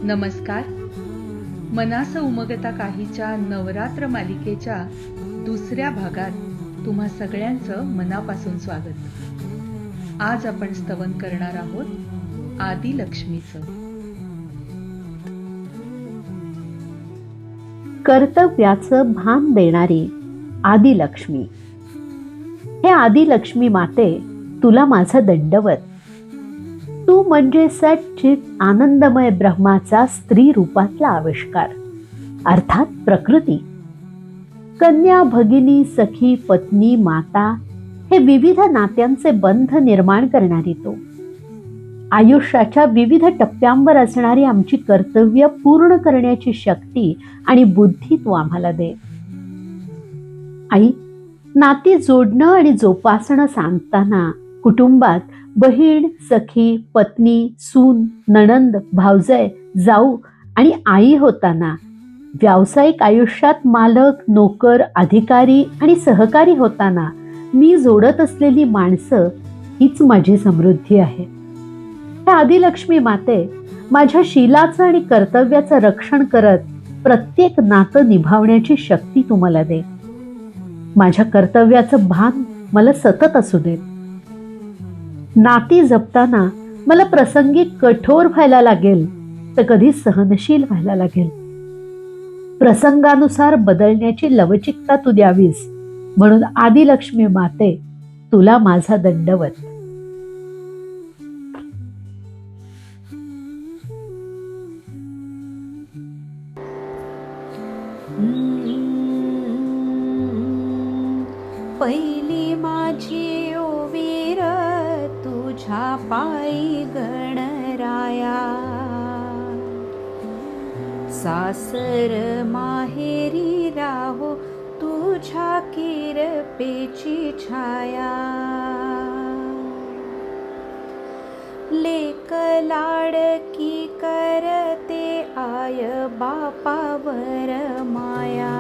नमस्कार. मनास उमगता काहीच्या नवरात्र मालिकेच्या दुसऱ्या भागात तुम्हा सगळ्यांचं मनापासून स्वागत. आज आपण स्तवन करणार आहोत आदिलक्ष्मीचं. कर्तव्याचं भान देणारी आदिलक्ष्मी. हे आदिलक्ष्मी माते, तुला माझं दंडवत. तू म्हणजे सच्चित आनंदमय ब्रह्माचा स्त्री रूपातला आविष्कार, अर्थात प्रकृती. कन्या, भगिनी, सखी, पत्नी, माता हे विविध नात्यांचे बंध निर्माण करणारी तू. आयुष्याच्या विविध टप्प्यांवर असणारी आमची कर्तव्य पूर्ण करण्याची शक्ती आणि बुद्धी तू आम्हाला दे. आई, नाती जोडणं आणि जोपासणं सांगताना कुटुंबात बहीण, सखी, पत्नी, सून, नणंद, भावजय, जाऊ आणि आई होताना, व्यावसायिक आयुष्यात मालक, नोकर, अधिकारी आणि सहकारी होताना मी जोडत असलेली माणसं हीच माझी समृद्धी आहे. हे आदिलक्ष्मी माते, माझ्या शीलाचं आणि कर्तव्याचं रक्षण करत प्रत्येक नातं निभावण्याची शक्ती तू मला दे. माझ्या कर्तव्याचं भान मला सतत असू दे. नाती जपताना मला प्रसंगी कठोर व्हायला लागेल तर कधी सहनशील व्हायला लागेल. प्रसंगानुसार बदलण्याची लवचिकता तू द्यावीस, म्हणून आदिलक्ष्मी माते, तुला माझा दंडवत. पहिली माझी ओवीर तुझ्या पायी गणराया, सासर माहेरी राहो तुझ्या किरपेची छाया. लेक लाडकी करते आय बापावर माया,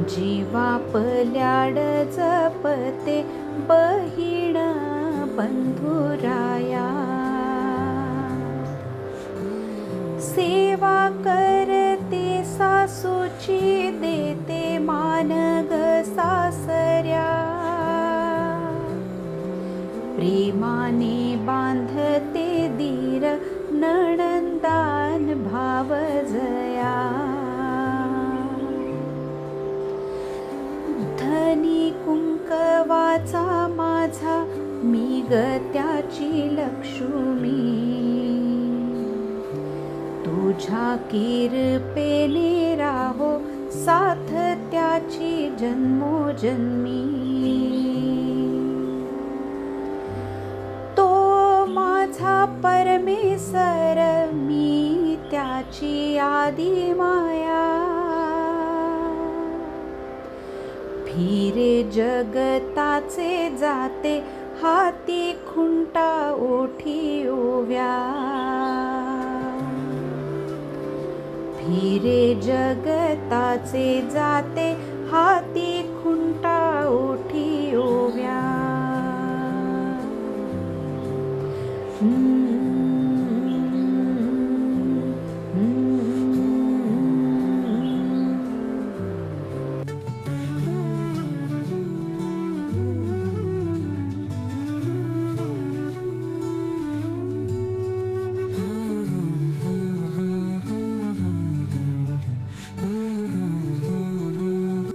जीवापल्याड जपते बहीण बंधुराया. सेवा करते सासूची देते मान ग सासऱ्या, प्रेमाने बांधते दीर नणंदान भावजया. धनी कुंकवाचा माझा मी ग त्याची लक्ष्मी, तुझ्या किरपेने राहो साथ त्याची जन्मोजन्मी. तो माझा परमेश्वर, मी त्याची आदी माया. फिरे जगताचे जाते हाती खुंटा ओठी ओव्या, फिरे जगताचे जाते हाती